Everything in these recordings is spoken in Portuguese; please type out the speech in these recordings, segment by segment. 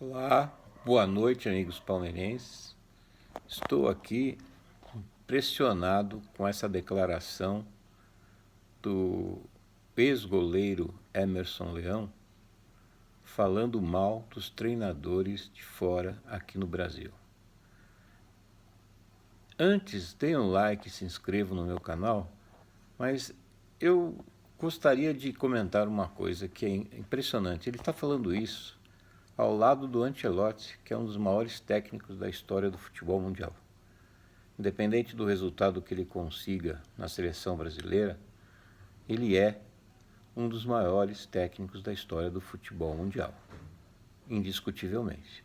Olá, boa noite, amigos palmeirenses. Estou aqui impressionado com essa declaração do ex-goleiro Emerson Leão falando mal dos treinadores de fora aqui no Brasil. Antes, deem um like e se inscrevam no meu canal, mas eu gostaria de comentar uma coisa que é impressionante. Ele está falando isso ao lado do Ancelotti, que é um dos maiores técnicos da história do futebol mundial. Independente do resultado que ele consiga na seleção brasileira, ele é um dos maiores técnicos da história do futebol mundial, indiscutivelmente.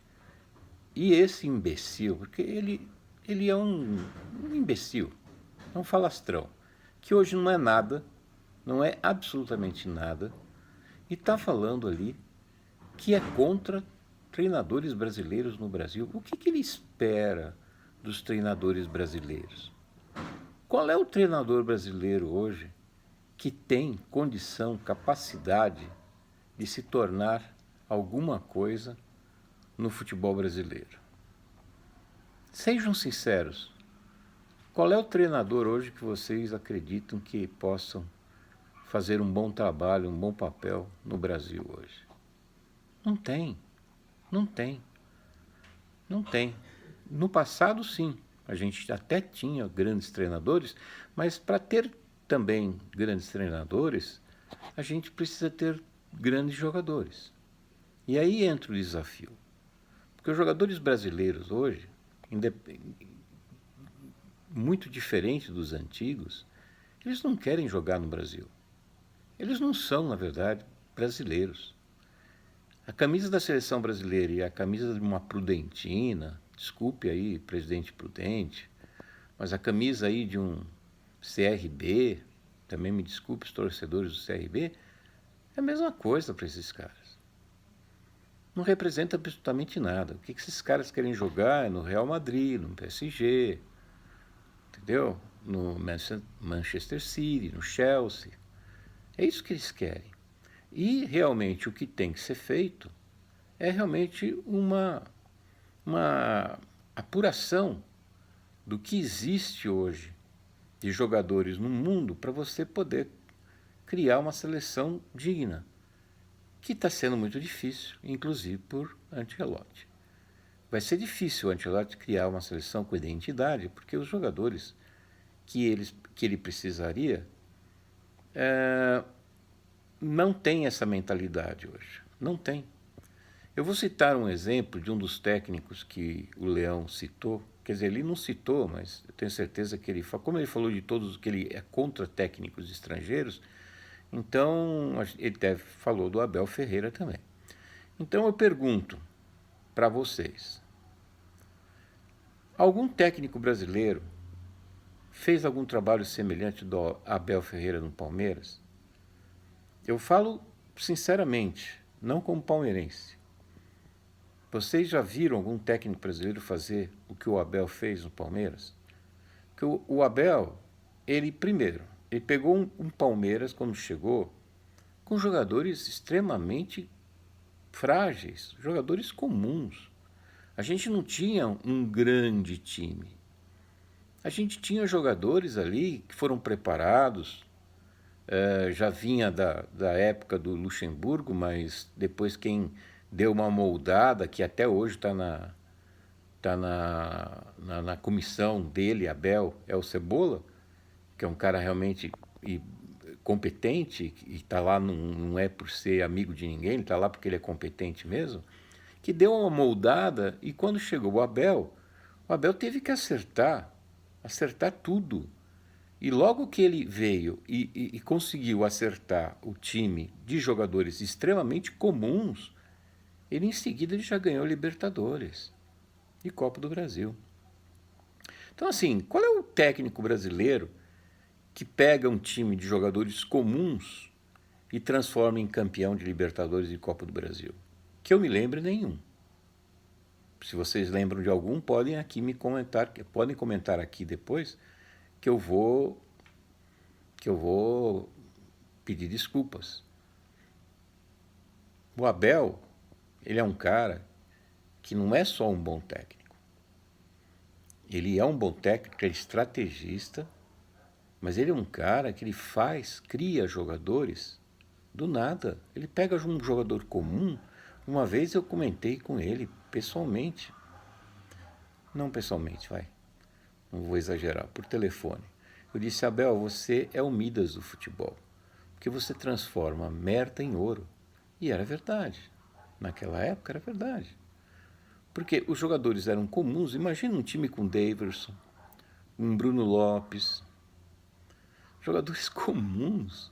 E esse imbecil, porque ele é um imbecil, é um falastrão, que hoje não é nada, não é absolutamente nada, e está falando ali que é contra treinadores brasileiros no Brasil. O que ele espera dos treinadores brasileiros? Qual é o treinador brasileiro hoje que tem condição, capacidade de se tornar alguma coisa no futebol brasileiro? Sejam sinceros. Qual é o treinador hoje que vocês acreditam que possam fazer um bom trabalho, um bom papel no Brasil hoje? Não tem. Não tem. Não tem. No passado, sim. A gente até tinha grandes treinadores, mas para ter também grandes treinadores, a gente precisa ter grandes jogadores. E aí entra o desafio. Porque os jogadores brasileiros hoje, muito diferente dos antigos, eles não querem jogar no Brasil. Eles não são, na verdade, brasileiros. A camisa da seleção brasileira e a camisa de uma Prudentina, desculpe aí, presidente Prudente, mas a camisa aí de um CRB, também me desculpe os torcedores do CRB, é a mesma coisa para esses caras. Não representa absolutamente nada. O que esses caras querem jogar é no Real Madrid, no PSG, entendeu? No Manchester City, no Chelsea. É isso que eles querem. E realmente o que tem que ser feito é realmente uma apuração do que existe hoje de jogadores no mundo para você poder criar uma seleção digna, que está sendo muito difícil, inclusive por Ancelotti. Vai ser difícil o Ancelotti criar uma seleção com identidade, porque os jogadores que ele precisaria não têm essa mentalidade hoje. Não tem. Eu vou citar um exemplo de um dos técnicos que o Leão citou. Quer dizer, ele não citou, mas eu tenho certeza que como ele falou de todos que ele é contra técnicos estrangeiros, então ele falou do Abel Ferreira também. Então eu pergunto para vocês: algum técnico brasileiro fez algum trabalho semelhante do Abel Ferreira no Palmeiras? Eu falo sinceramente, não como palmeirense. Vocês já viram algum técnico brasileiro fazer o que o Abel fez no Palmeiras? Que o Abel, ele pegou um Palmeiras quando chegou com jogadores extremamente frágeis, jogadores comuns. A gente não tinha um grande time. A gente tinha jogadores ali que foram preparados, já vinha da época do Luxemburgo, mas depois quem deu uma moldada, que até hoje está na comissão dele, Abel, é o Cebola, que é um cara realmente competente, e está lá não é por ser amigo de ninguém, ele está lá porque ele é competente mesmo, que deu uma moldada, e quando chegou o Abel teve que acertar tudo. E logo que ele veio e conseguiu acertar o time de jogadores extremamente comuns, ele em seguida ele já ganhou Libertadores e Copa do Brasil. Então, assim, qual é o técnico brasileiro que pega um time de jogadores comuns e transforma em campeão de Libertadores e Copa do Brasil? Que eu me lembre nenhum. Se vocês lembram de algum, podem comentar aqui depois que eu vou pedir desculpas. O Abel, ele é um cara que não é só um bom técnico. Ele é um bom técnico, é estrategista, mas ele é um cara que ele cria jogadores do nada. Ele pega um jogador comum. Uma vez eu comentei com ele pessoalmente. Não pessoalmente, não vou exagerar, por telefone. Eu disse: Abel, você é o Midas do futebol, porque você transforma merda em ouro. E era verdade. Naquela época era verdade. Porque os jogadores eram comuns. Imagina um time com Daverson, um Bruno Lopes. Jogadores comuns.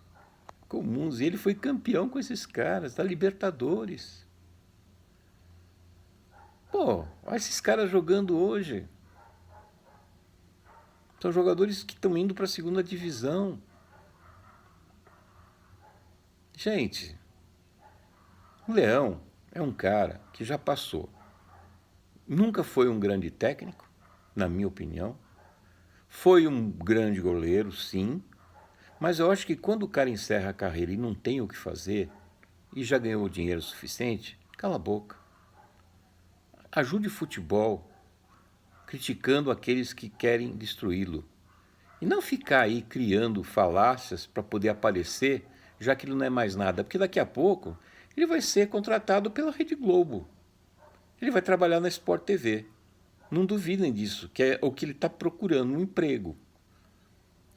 E ele foi campeão com esses caras, da Libertadores. Pô, olha esses caras jogando hoje. São jogadores que estão indo para a segunda divisão. Gente, o Leão é um cara que já passou. Nunca foi um grande técnico, na minha opinião. Foi um grande goleiro, sim. Mas eu acho que quando o cara encerra a carreira e não tem o que fazer, e já ganhou dinheiro suficiente, cala a boca. Ajude o futebol, criticando aqueles que querem destruí-lo. E não ficar aí criando falácias para poder aparecer, já que ele não é mais nada. Porque daqui a pouco ele vai ser contratado pela Rede Globo. Ele vai trabalhar na Sport TV. Não duvidem disso, que é o que ele está procurando, um emprego.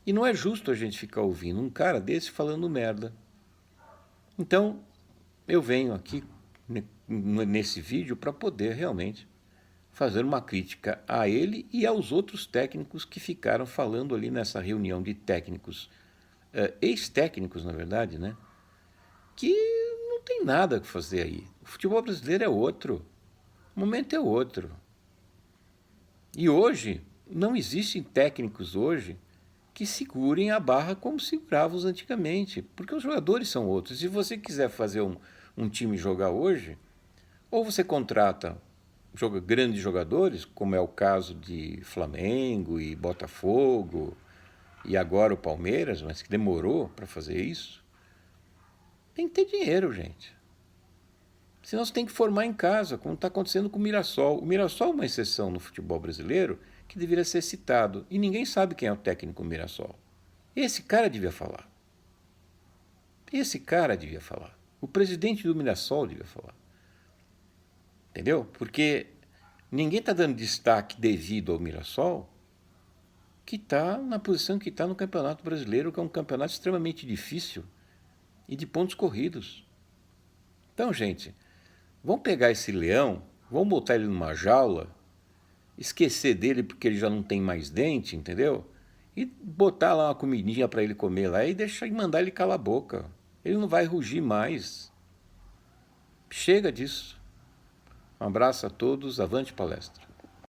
E não é justo a gente ficar ouvindo um cara desse falando merda. Então, eu venho aqui nesse vídeo para poder realmente fazer uma crítica a ele e aos outros técnicos que ficaram falando ali nessa reunião de técnicos, ex-técnicos, na verdade, né? Que não tem nada a fazer aí. O futebol brasileiro é outro. O momento é outro. E hoje, não existem técnicos hoje que segurem a barra como seguravam antigamente, porque os jogadores são outros. Se você quiser fazer um time jogar hoje, ou você contrata grandes jogadores, como é o caso de Flamengo e Botafogo, e agora o Palmeiras, mas que demorou para fazer isso. Tem que ter dinheiro, gente. Senão você tem que formar em casa, como está acontecendo com o Mirassol. O Mirassol é uma exceção no futebol brasileiro que deveria ser citado. E ninguém sabe quem é o técnico do Mirassol. Esse cara devia falar. O presidente do Mirassol devia falar. Entendeu? Porque ninguém está dando destaque devido ao Mirassol, que está na posição que está no Campeonato Brasileiro, que é um campeonato extremamente difícil e de pontos corridos. Então, gente, vamos pegar esse leão, vamos botar ele numa jaula, esquecer dele porque ele já não tem mais dente, entendeu? E botar lá uma comidinha para ele comer lá e mandar ele calar a boca. Ele não vai rugir mais. Chega disso. Um abraço a todos, avante palestra.